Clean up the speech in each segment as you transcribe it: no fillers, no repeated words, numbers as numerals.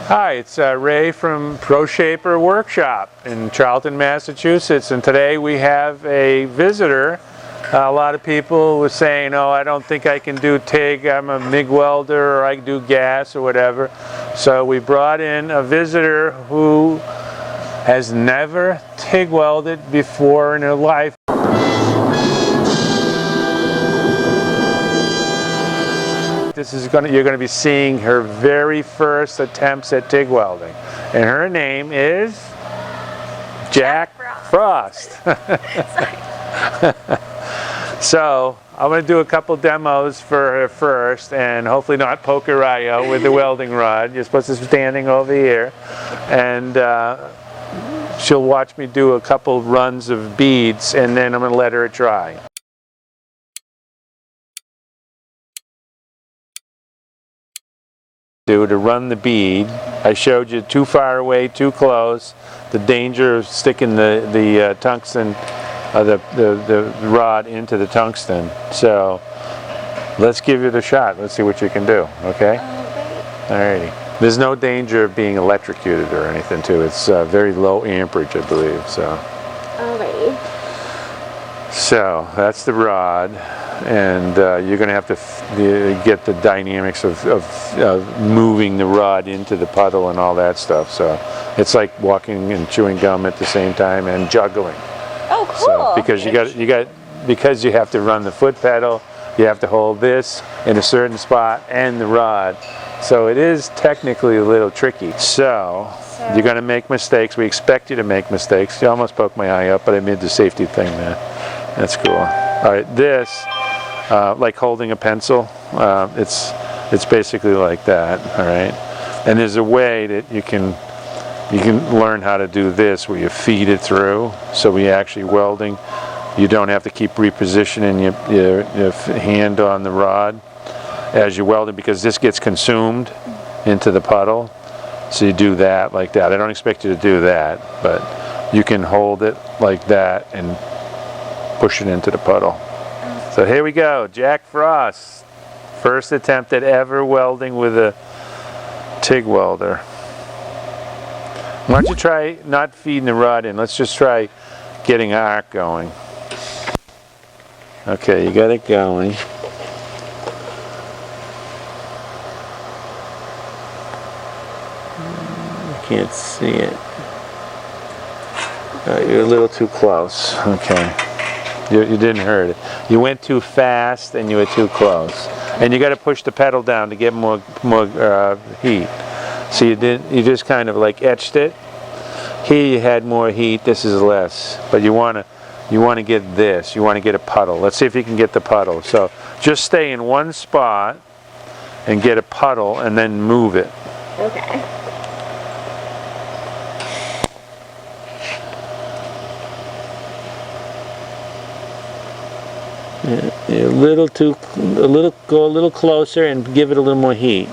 Hi, it's Ray from Pro Shaper Workshop in Charlton, Massachusetts, and today we have a visitor. A lot of people were saying, oh, I don't think I can do TIG, I'm a MIG welder, or I can do gas or whatever. So we brought in a visitor who has never TIG welded before in her life. You're going to be seeing her very first attempts at TIG welding, and her name is Jac Frost. So I'm going to do a couple demos for her first, and hopefully not poke her eye out with the welding rod. You're supposed to be standing over here, and she'll watch me do a couple runs of beads, and then I'm going to let her try. To run the bead, I showed you too far away, too close, the danger of sticking the tungsten, the rod into the tungsten. So let's give it a shot. Let's see what you can do. Okay? Alrighty. There's no danger of being electrocuted or anything too. It's very low amperage, I believe. So. Alrighty. So that's the rod, and you're going to have to get the dynamics of moving the rod into the puddle and all that stuff. So it's like walking and chewing gum at the same time and juggling. Oh, cool! So, because because you have to run the foot pedal, you have to hold this in a certain spot and the rod. So it is technically a little tricky. So you're going to make mistakes. We expect you to make mistakes. You almost poked my eye up, but I made the safety thing there. That's cool. All right, this, like holding a pencil, it's basically like that. All right, and there's a way that you can learn how to do this where you feed it through. So we actually welding, you don't have to keep repositioning your hand on the rod as you're welding, because this gets consumed into the puddle. So you do that like that. I don't expect you to do that, but you can hold it like that and push it into the puddle. So here we go, Jac Frost. First attempt at ever welding with a TIG welder. Why don't you try not feeding the rod in? Let's just try getting an arc going. Okay, you got it going. I can't see it. You're a little too close. Okay. You didn't hurt it. You went too fast and you were too close. And you got to push the pedal down to get more heat. So you just kind of like etched it. Here you had more heat. This is less. But you want to get this. You want to get a puddle. Let's see if you can get the puddle. So just stay in one spot and get a puddle and then move it. Okay. Go a little closer and give it a little more heat.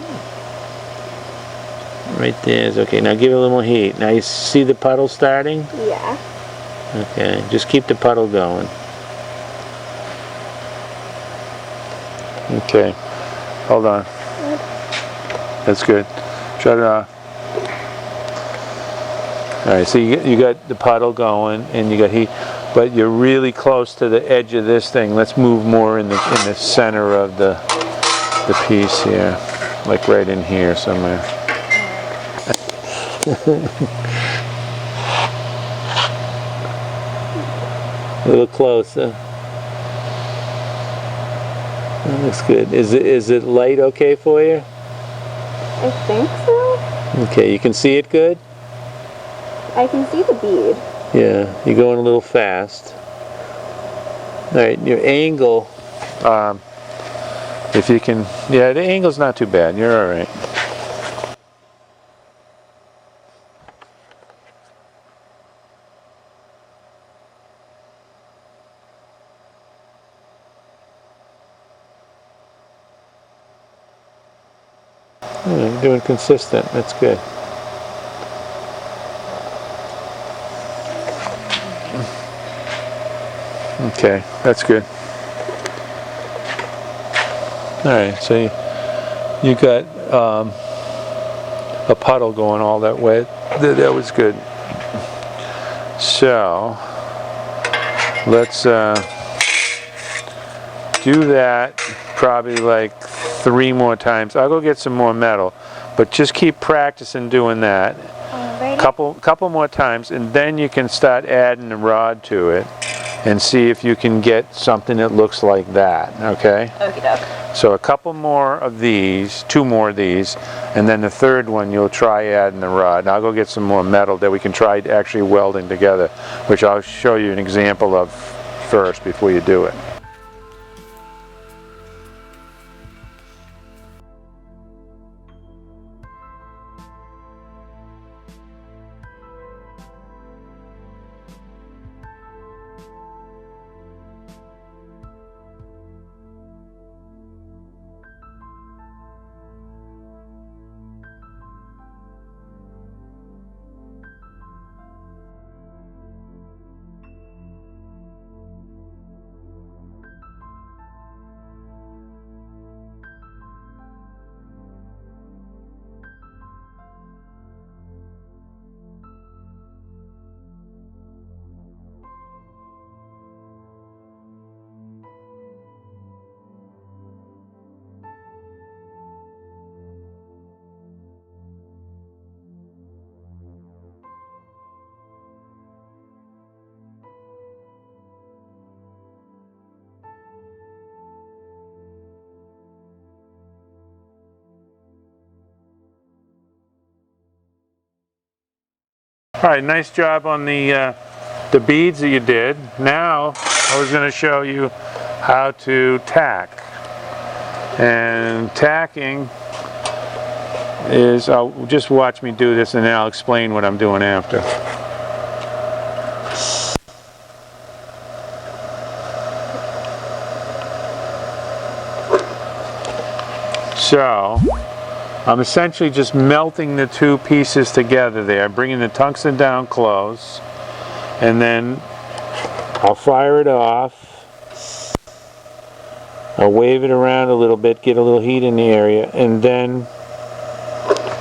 Right there is okay. Now give it a little more heat. Now you see the puddle starting? Yeah. Okay, just keep the puddle going. Okay, hold on. That's good. Shut it off. All right, so you got the puddle going and you got heat. But you're really close to the edge of this thing. Let's move more in the center of the piece here, like right in here somewhere. A little closer. That looks good. Is it light okay for you? I think so. Okay, you can see it good? I can see the bead. Yeah, you're going a little fast. Alright, your angle, if you can, yeah, the angle's not too bad. You're alright. You're doing consistent. That's good. Okay, that's good. All right, so you got a puddle going all that way. That was good. So let's do that probably like 3 more times. I'll go get some more metal, but just keep practicing doing that. Couple more times, and then you can start adding the rod to it and see if you can get something that looks like that. Okay? Okie doke. So a couple more of these, 2 more of these, and then the third one you'll try adding the rod. And I'll go get some more metal that we can try actually welding together, which I'll show you an example of first before you do it. All right, nice job on the beads that you did. Now I was going to show you how to tack. And tacking is, just watch me do this and then I'll explain what I'm doing after. So I'm essentially just melting the 2 pieces together there, bringing the tungsten down close, and then I'll fire it off. I'll wave it around a little bit, get a little heat in the area, and then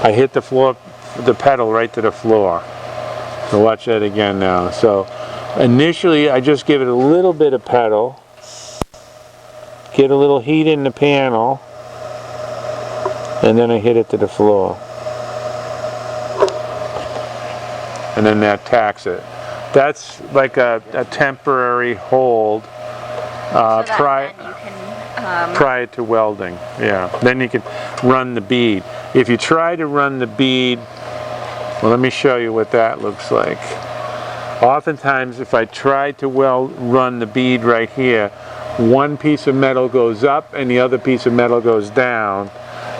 I hit the floor, the pedal right to the floor. So watch that again now. So initially I just give it a little bit of pedal, get a little heat in the panel, and then I hit it to the floor. And then that tacks it. That's like a temporary hold prior to welding. Yeah. Then you can run the bead. If you try to run the bead, well, let me show you what that looks like. Oftentimes, if I try to run the bead right here, one piece of metal goes up and the other piece of metal goes down,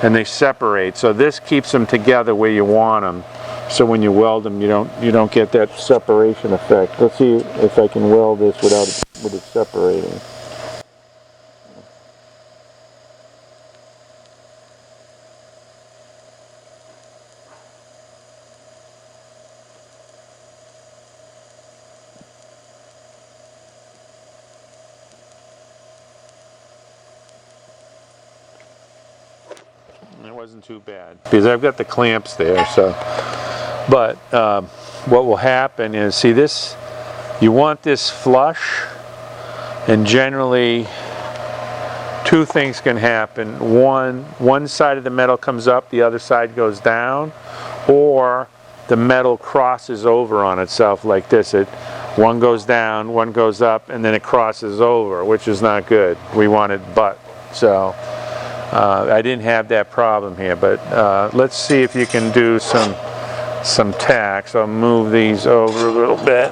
and they separate. So this keeps them together where you want them. So when you weld them, you don't get that separation effect. Let's see if I can weld this without it separating. It wasn't too bad because I've got the clamps there. So, but what will happen is, see this, you want this flush, and generally 2 things can happen. One side of the metal comes up, the other side goes down, or the metal crosses over on itself like this. One goes down, one goes up, and then it crosses over, which is not good. We want it butt. So I didn't have that problem here, but let's see if you can do some tacks. I'll move these over a little bit.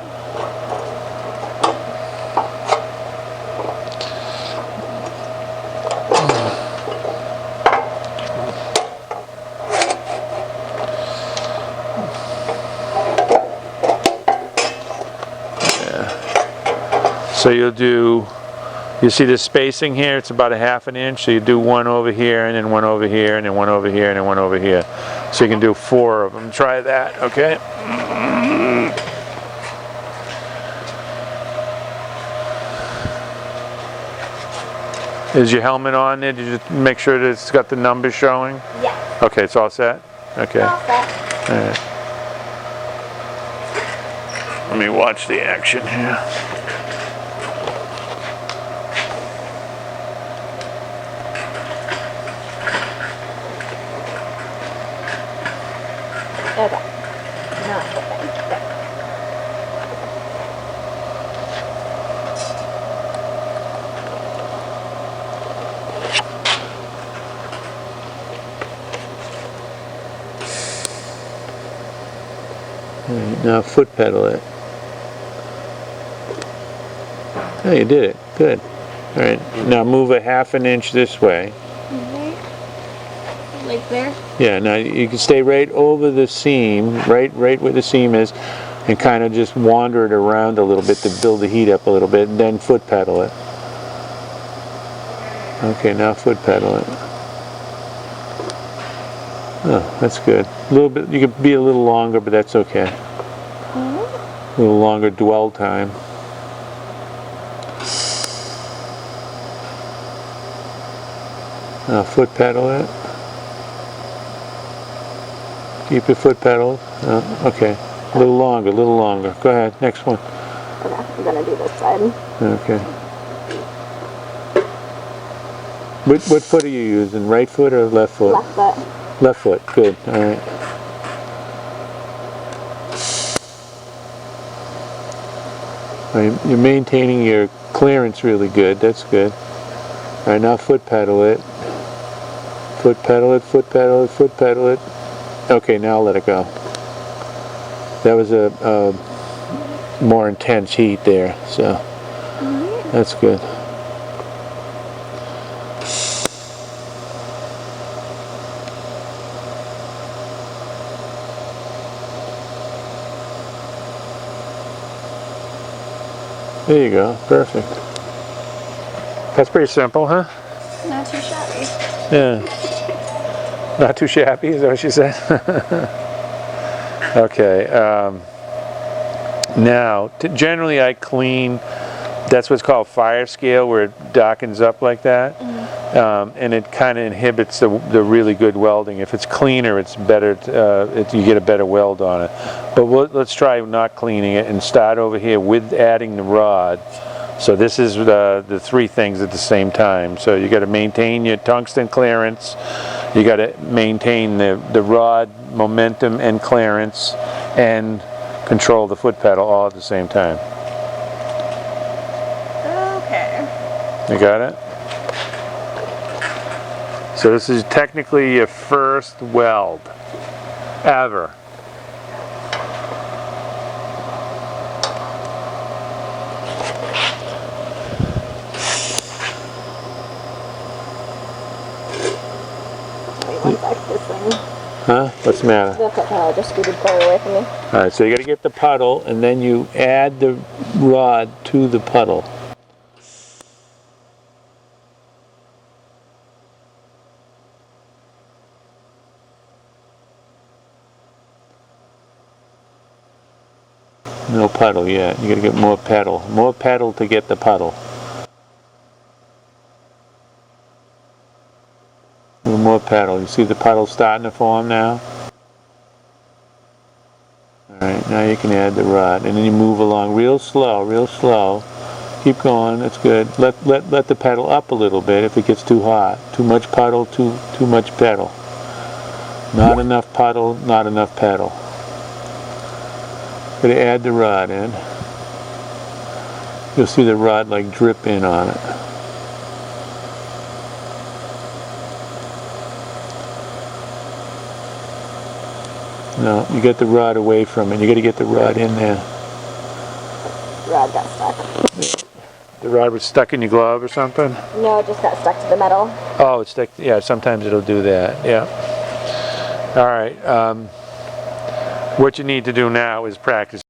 Yeah. So you see the spacing here, it's about a ½ inch, so you do one over here, and then one over here, and then one over here, and then one over here. So you can do 4 of them. Try that, okay? Is your helmet on there? Did you make sure that it's got the numbers showing? Yeah. Okay, it's all set? Okay. All set. All right. Let me watch the action here. Okay. Not the thing. There. All right, now foot pedal it. Oh, you did it. Good. All right. Now move a ½ an inch this way. Right. Like there? Yeah. Now you can stay right over the seam, right where the seam is, and kind of just wander it around a little bit to build the heat up a little bit, and then foot pedal it. Okay. Now foot pedal it. Oh, that's good. A little bit. You could be a little longer, but that's okay. A little longer dwell time. Now foot pedal it. Keep your foot pedaled. Okay. A little longer, a little longer. Go ahead. Next one. Okay, I'm gonna do this side. Okay. What foot are you using? Right foot or left foot? Left foot. Left foot. Good. All right. You're maintaining your clearance really good. That's good. All right, now foot pedal it. Foot pedal it, foot pedal it, foot pedal it. Okay, now let it go. That was a more intense heat there, so that's good. There you go, perfect. That's pretty simple, huh? Not too shabby. Yeah. Not too shabby, is that what she said? Okay. Now, generally I clean, that's what's called fire scale, where it darkens up like that. And it kind of inhibits the really good welding. If it's cleaner, it's better, you get a better weld on it. But let's try not cleaning it and start over here with adding the rod. So this is the three things at the same time. So you got to maintain your tungsten clearance, you got to maintain the rod momentum and clearance, and control the foot pedal all at the same time. Okay. You got it? So this is technically your first weld ever. Wait one sec, this thing. Huh? What's the matter? The foot pedal just scooted further away from me. Alright, so you got to get the puddle, and then you add the rod to the puddle. No puddle yet. You got to get more pedal. More pedal to get the puddle. A little more pedal. You see the puddle starting to form now? Alright, now you can add the rod. And then you move along real slow, real slow. Keep going, that's good. Let the pedal up a little bit if it gets too hot. Too much puddle, too much pedal. Not enough puddle, not enough pedal. Gotta add the rod in. You'll see the rod like drip in on it. No, you get the rod away from it. You got to get the rod in there. Rod got stuck. The rod was stuck in your glove or something? No, it just got stuck to the metal. Oh, it's stuck. Yeah, sometimes it'll do that. Yeah. All right. What you need to do now is practice